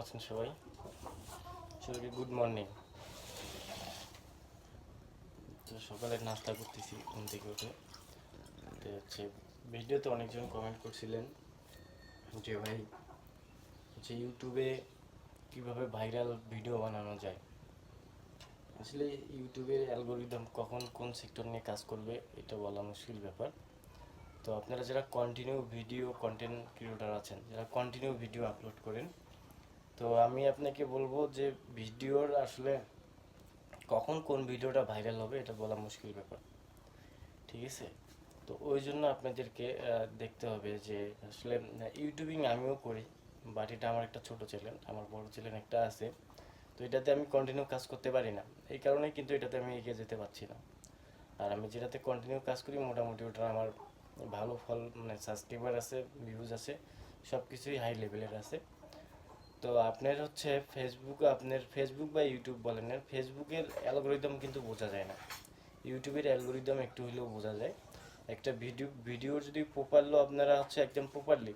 আছেন সবাই? সবাইকে গুড মর্নিং। তো সকালে নাস্তা করতেছি ঘুম থেকে উঠে। তো ভিডিওতে অনেকজন কমেন্ট করছিলেন যে ভাই ইউটিউবে কিভাবে ভাইরাল ভিডিও বানানো যায়। আসলে ইউটিউবের অ্যালগোরিদম কখন কোন সেক্টর নিয়ে কাজ করবে এটা বলা মুশকিল ব্যাপার। তো আপনারা যারা কন্টিনিউ ভিডিও কন্টেন্ট ক্রিয়েটর আছেন, যারা কন্টিনিউ ভিডিও আপলোড করেন, তো আমি আপনাকে বলবো যে ভিডিওর আসলে কখন কোন ভিডিওটা ভাইরাল হবে এটা বলা মুশকিল ব্যাপার, ঠিক আছে? তো ওই জন্য আপনাদেরকে দেখতে হবে যে আসলে ইউটিউবিং আমিও করি, বাট এটা আমার একটা ছোট চ্যানেল, আমার বড় চ্যানেল একটা আছে। তো এটাতে আমি কন্টিনিউ কাজ করতে পারি না, এই কারণেই কিন্তু এটাতে আমি এগিয়ে যেতে পারছি না। আর আমি যেটাতে কন্টিনিউ কাজ করি মোটামুটি ওটা আমার ভালো ফল, মানে সাবস্ক্রাইবার আছে, ভিউজ আছে, সব কিছুই হাই লেভেলের আছে। তো আপনার আপনার ফেসবুক বা ইউটিউব বলেন, না ফেসবুকের অ্যালগোরিদম কিন্তু বোঝা যায় না, ইউটিউবের অ্যালগোরিদম একটু হলেও বোঝা যায়। একটা ভিডিও যদি আপনারা একদম প্রপারলি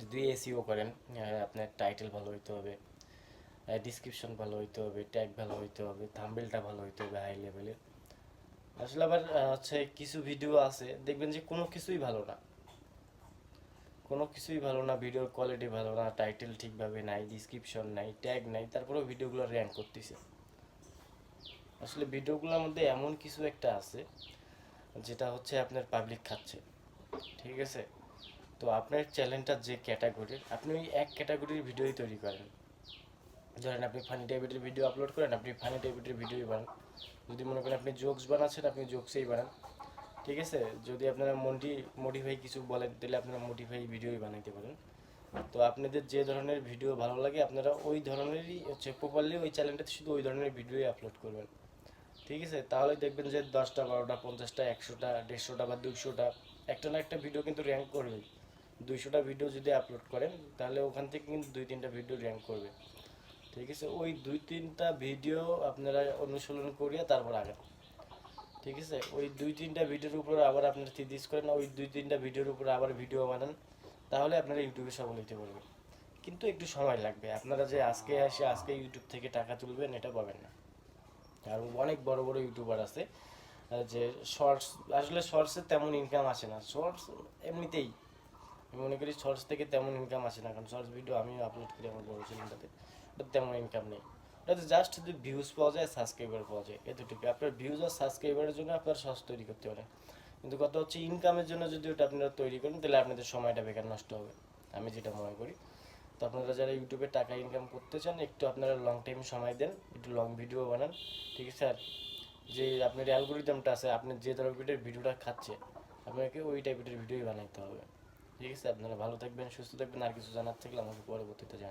যদি এসইও করেন, আপনার টাইটেল ভালো হইতে হবে, ডিসক্রিপশন ভালো হইতে হবে, ট্যাগ ভালো হইতে হবে, থাম্বনেলটা ভালো হইতে হবে হাই লেভেলের। আসলে আবার কিছু ভিডিও আছে দেখবেন যে কোনো কিছুই ভালো না, ভিডিওর কোয়ালিটি ভালো না, টাইটেল ঠিকভাবে নাই, ডিসক্রিপশন নাই, ট্যাগ নাই, তারপরেও ভিডিওগুলো র্যাঙ্ক করতেছে। আসলে ভিডিওগুলোর মধ্যে এমন কিছু একটা আছে যেটা আপনার পাবলিক খাচ্ছে, ঠিক আছে? তো আপনার চ্যানেলটা যে ক্যাটাগরির, আপনি ওই এক ক্যাটাগরির ভিডিওই তৈরি করেন। ধরেন আপনি ফানি টাইপের ভিডিও আপলোড করেন, আপনি ফানি টাইপের ভিডিওই বানান। যদি মনে করেন আপনি জোকস বানাচ্ছেন, আপনি জোকসেই বানান, ঠিক আছে? যদি আপনারা মোটিফাই কিছু বলেন, তাহলে আপনারা মোটিফাই ভিডিওই বানাইতে পারেন। তো আপনাদের যে ধরনের ভিডিও ভালো লাগে আপনারা ওই ধরনেরই প্রপারলি ওই চ্যানেলটাতে শুধু ওই ধরনের ভিডিওই আপলোড করবেন, ঠিক আছে? তাহলে দেখবেন যে 10টা 12টা 50টা 100টা 150টা বা 200টা একটা না একটা ভিডিও কিন্তু র্যাঙ্ক করবে। 200টা ভিডিও যদি আপলোড করেন তাহলে ওখান থেকে কিন্তু 2-3টা ভিডিও র্যাঙ্ক করবে, ঠিক আছে? ওই 2-3টা ভিডিও আপনারা অনুসরণ করিয়া তারপর আগান, ঠিক আছে? ওই 2-3টা ভিডিওর উপর আবার আপনারা থিসিস করেন, ওই 2-3টা ভিডিওর উপর আবার ভিডিও বানান, তাহলে আপনারা ইউটিউবে সফল হতে পারবেন। কিন্তু একটু সময় লাগবে, আপনারা যে আজকে ইউটিউব থেকে টাকা তুলবেন এটা পাবেন না। আর অনেক বড় বড় ইউটিউবার আছে যে শর্টস, আসলে শর্টসে তেমন ইনকাম আসে না। শর্টস এমনিতেই আমি মনে করি শর্টস থেকে তেমন ইনকাম আসে না, কারণ শর্টস ভিডিও আমিও আপলোড করি আমার বড় চ্যানেলটাতে, ওটা তেমন ইনকাম নেই। ওটাতে জাস্ট যদি ভিউজ পাওয়া যায়, সাবস্ক্রাইবার পাওয়া যায়, এতটুকু। আপনার ভিউজ আর সাবস্ক্রাইবারের জন্য আপনার শর্টস তৈরি করতে পারেন, কিন্তু কথা হচ্ছে ইনকামের জন্য যদি ওটা আপনারা তৈরি করেন তাহলে আপনাদের সময়টা বেকার নষ্ট হবে, আমি যেটা মনে করি। তো আপনারা যারা ইউটিউবে টাকা ইনকাম করতে চান, একটু আপনারা লং টাইম সময় দেন, একটু লং ভিডিও বানান, ঠিক আছে? আর যে আপনার অ্যালগোরিদমটা আছে, আপনি যে ধরনের ভিডিওটা খাচ্ছে, আপনাকে ওই টাইপের ভিডিওই বানাইতে হবে, ঠিক আছে? আপনারা ভালো থাকবেন, সুস্থ থাকবেন। আর কিছু জানার থাকলে আমাকে পরবর্তীতে জানান।